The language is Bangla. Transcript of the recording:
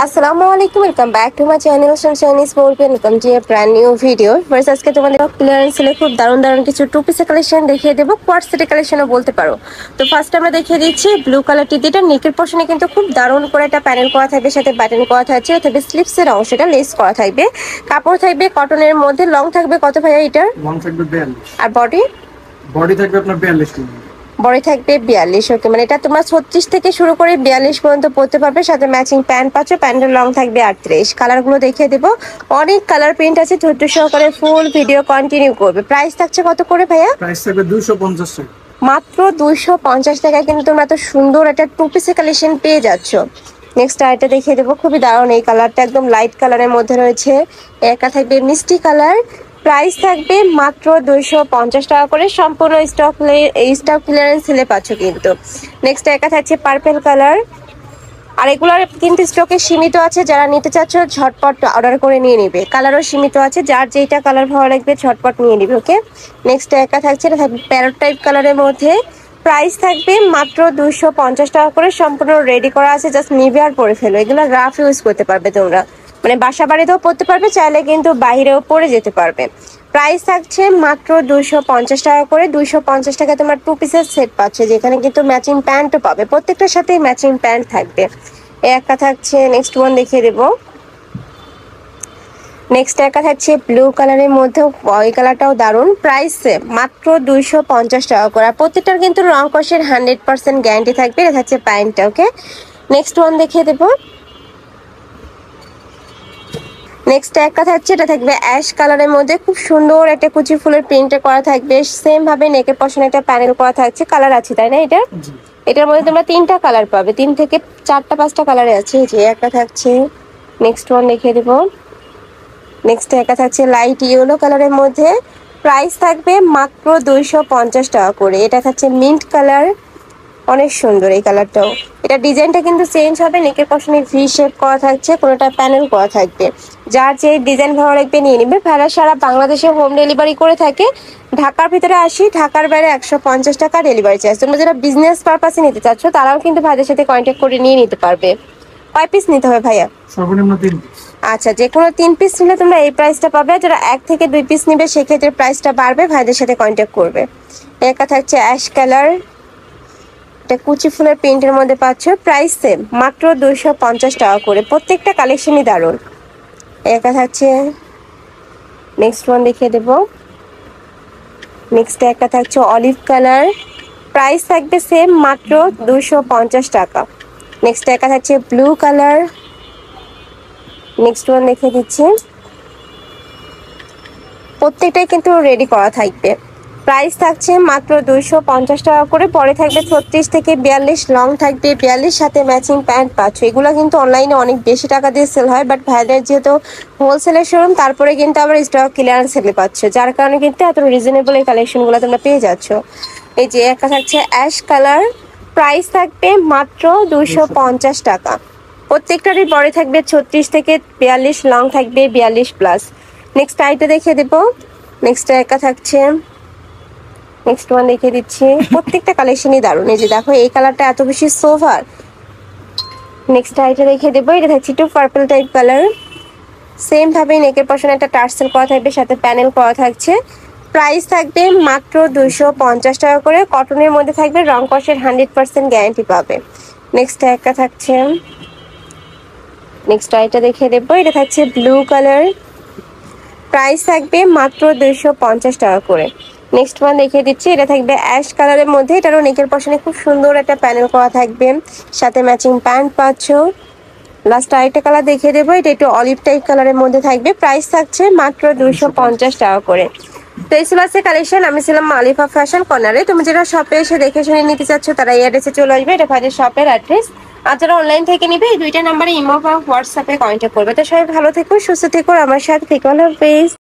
আসসালামু আলাইকুম, welcome back to my channel Sunshine sport. Welcome to A brand new video. First আজকে তোমাদের ক্লিয়ারেন্স সেলে খুব দারুণ দারুণ কিছু টু পিসের কালেকশন দেখিয়ে দেবো, কোয়ার্ট সেটের কালেকশনও বলতে পারো। তো ফার্স্ট আমরা দেখিয়ে দিচ্ছি ব্লু কালারটি, যেটা নেকের পোর্শনে কিন্তু খুব দারুণ করে একটা প্যানেল করা থাকবে, সাথে বাটন করা থাকছে, তবে স্লিপসের অংশটা লেস করা থাকবে। কাপড় থাকবে কটনের মধ্যে, লং থাকবে কত ভাইয়া এটার? লং থাকবে 42 আর বডি? বডি থাকবে আপনার 42 মিলি। বডি থাকবে 42। ওকে, মানে এটা তোমার 36 থেকে শুরু করে 42 পর্যন্ত পড়তে পারবে, সাথে ম্যাচিং প্যান্ট পাচ্ছ। প্যান্টের লং থাকবে 38। কালারগুলো দেখিয়ে দেবো, অনেক কালার প্রিন্ট আছে, ধৈর্য সহকারে ফুল ভিডিও কন্টিনিউ করবে। প্রাইস থাকছে কত করে ভাইয়া? প্রাইস থাকবে 250 টাকা, মাত্র 250 টাকায় কিন্তু তোমরা এত সুন্দর একটা টু পিসের কালেকশন পেয়ে যাচ্ছ। নেক্সট আরেকটা দেখিয়ে দেবো, খুবই দারুণ। এই কালারটা একদম লাইট কালারের মধ্যে রয়েছে, একা থাকবে মিষ্টি কালার। প্রাইস থাকবে মাত্র 250 টাকা করে, সম্পূর্ণ স্টক ক্লিয়ারেন্স সেলে পাচ্ছ কিন্তু। নেক্সট একা থাকছে পার্পেল কালার, আর এগুলোর কিন্তু স্টকে সীমিত আছে, যারা নিতে চাচ্ছ ঝটপট অর্ডার করে নিয়ে নিবে। কালারও সীমিত আছে, যার যেটা কালার ভালো লাগবে ঝটপট নিয়ে নিবে। ওকে, নেক্সট একা থাকছে, এটা থাকবে প্যারট টাইপ কালারের মধ্যে। প্রাইস থাকবে মাত্র 250 টাকা করে, সম্পূর্ণ রেডি করা আছে, জাস্ট নিবে আর পরে ফেলো। এগুলো রাফ ইউজ করতে পারবে তোমরা, মানে বাসা বাড়িতেও পড়তে পারবে, চাইলে কিন্তু বাইরেও পরে যেতে পারবে। প্রাইস থাকছে মাত্র 250 টাকা করে। 250 টাকা তোমার টু পিসের সেট পাচ্ছে, যেখানে কিন্তু ম্যাচিং প্যান্টও পাবে, প্রত্যেকটার সাথেই ম্যাচিং প্যান্ট থাকবে। একা থাকছে, নেক্সট ওয়ান দেখিয়ে দেবো। নেক্সট একা থাকছে ব্লু কালারের মধ্যে, ওই কালারটাও দারুণ। প্রাইস মাত্র 250 টাকা করে। প্রত্যেকটার কিন্তু রং কষের 100% গ্যারান্টি থাকবে। এটা থাকছে প্যান্টটা। ওকে, নেক্সট ওয়ান দেখিয়ে দেবো। নেক্সট একটা থাকছে, এটা থাকবে অ্যাশ কালারের মধ্যে, খুব সুন্দর একটা কুচি ফুলের প্রিন্টে করা থাকবে। সেম ভাবে নেকের পশনে একটা প্যানেল করা থাকছে। কালার আছে তাই না এটা? এটার মধ্যে তোমরা 3টা কালার পাবে, 3 থেকে 4টা 5টা কালারে আছে। যে একটা থাকছে, নেক্সট ওয়ান দেখিয়ে দেবো। নেক্সট একটা থাকছে লাইট ইয়েলো কালারের মধ্যে। প্রাইস থাকবে মাত্র 250 টাকা করে। এটা থাকছে মিন্ট কালার, অনেক সুন্দর এই কালারটাও। এটা ডিজাইনটা কিন্তু চেঞ্জ হবে, নেকের পশনে ভি শেপ করা থাকছে, কোনোটা প্যানেল করা থাকবে। যার যে ডিজাইন ভালো লাগবে নিয়ে নিবে। ভাড়া সারা বাংলাদেশে হোম ডেলিভারি করে থাকে। ঢাকার ভিতরে 80, ঢাকার বাইরে 150 টাকা ডেলিভারি চার্জ। তোমরা যারা বিজনেস পারপাসে নিতে চাচ্ছ তারাও কিন্তু ভাইদের সাথে কন্ট্যাক্ট করে নিয়ে নিতে পারবে। কয় পিস নিতে হবে ভাইয়া? সর্বনিম্ন 3 পিস। আচ্ছা, যে কোনো 3 পিস নিলে তোমরা এই প্রাইসটা পাবে। যারা 1 থেকে 2 পিস নিবে সেক্ষেত্রে প্রাইসটা বাড়বে, ভাইদের সাথে কন্ট্যাক্ট করবে। একা থাকছে অ্যাশ কালার, এটা কুচি ফুলের প্রিন্টের মধ্যে পাচ্ছ। প্রাইস সেম, মাত্র 250 টাকা করে। প্রত্যেকটা কালেকশনই দারুণ। একা থাকছে, নেক্সট ওয়ান দেখিয়ে দেব। নেক্সট একটা থাকছে অলিভ কালার, প্রাইস থাকবে সেম, মাত্র 250 টাকা। নেক্সট একটা থাকছে ব্লু কালার, নেক্সট ওয়ান দেখিয়ে দিচ্ছি। প্রত্যেকটাই কিন্তু রেডি করা থাকবে। প্রাইস থাকছে মাত্র 250 টাকা করে। পরে থাকবে 36 থেকে 42, লং থাকবে 42, সাথে ম্যাচিং প্যান্ট পাচ্ছ। এগুলো কিন্তু অনলাইনে অনেক বেশি টাকা দিয়ে সেল হয়, বাট ভাইদের যেহেতু হোলসেলের শোরুম, তারপরে কিন্তু আবার স্টক ক্লিয়ারেন্স সেলে পাচ্ছ, যার কারণে কিন্তু এত রিজনেবল এই কালেকশনগুলো তোমরা পেয়ে যাচ্ছ। এই যে একটা থাকছে অ্যাশ কালার, প্রাইস থাকবে মাত্র 250 টাকা। প্রত্যেকটারই বডি থাকবে 36 থেকে 42, লং থাকবে 42+। নেক্সট আইটা দেখিয়ে দেবো। নেক্সট একা থাকছে, নেক্সট ওয়ান দেখিয়ে দিচ্ছি। প্রত্যেকটা কালেকশনই দারুণ। এই যে দেখো, এই কালারটা এত বেশি সোভার। নেক্সট আইটা দেখিয়ে দেবো। এটা থাকছে একটু পার্পল টাইপ কালার। সেম ভাবে নেকের পশনে একটা টার্সেল করা থাকবে, সাথে প্যানেল করা থাকছে। প্রাইস থাকবে মাত্র 250 টাকা করে। কটনের মধ্যে থাকবে, রং কষের 100% গ্যারান্টি পাবে। নেক্সট একটা থাকছে, নেক্সট আইটা দেখিয়ে দেবো। এটা থাকছে ব্লু কালার, প্রাইস থাকবে মাত্র 250 টাকা করে। নেক্সট ওয়ান দেখিয়ে দিচ্ছি। এটা থাকবে অ্যাশ কালারের মধ্যে, এটারও নেকের পশনে খুব সুন্দর একটা প্যানেল করা থাকবে, সাথে ম্যাচিং প্যান্ট পাচ্ছ। লাস্ট আরেকটা কালার দেখিয়ে দেবো, এটা একটু অলিভ টাইপ কালারের মধ্যে থাকবে। প্রাইস থাকছে মাত্র 250 টাকা করে। তো এই ছিল আজকে কালেকশন। আমি ছিলাম আলিফা ফ্যাশন কর্নারে। তুমি যারা শপে এসে দেখে শুনে নিতে চাচ্ছ তারা এই অ্যাড্রেসে চলে আসবে, এটা ভাইদের শপের অ্যাড্রেস। আর যারা অনলাইন থেকে নিবে এই 2টা নাম্বারে ইমো বা হোয়াটসঅ্যাপে কন্ট্যাক্ট করবে। তো সবাই ভালো থেকো, সুস্থ থেকো, আমার সাথে থেকো। আল্লাহ হাফেজ।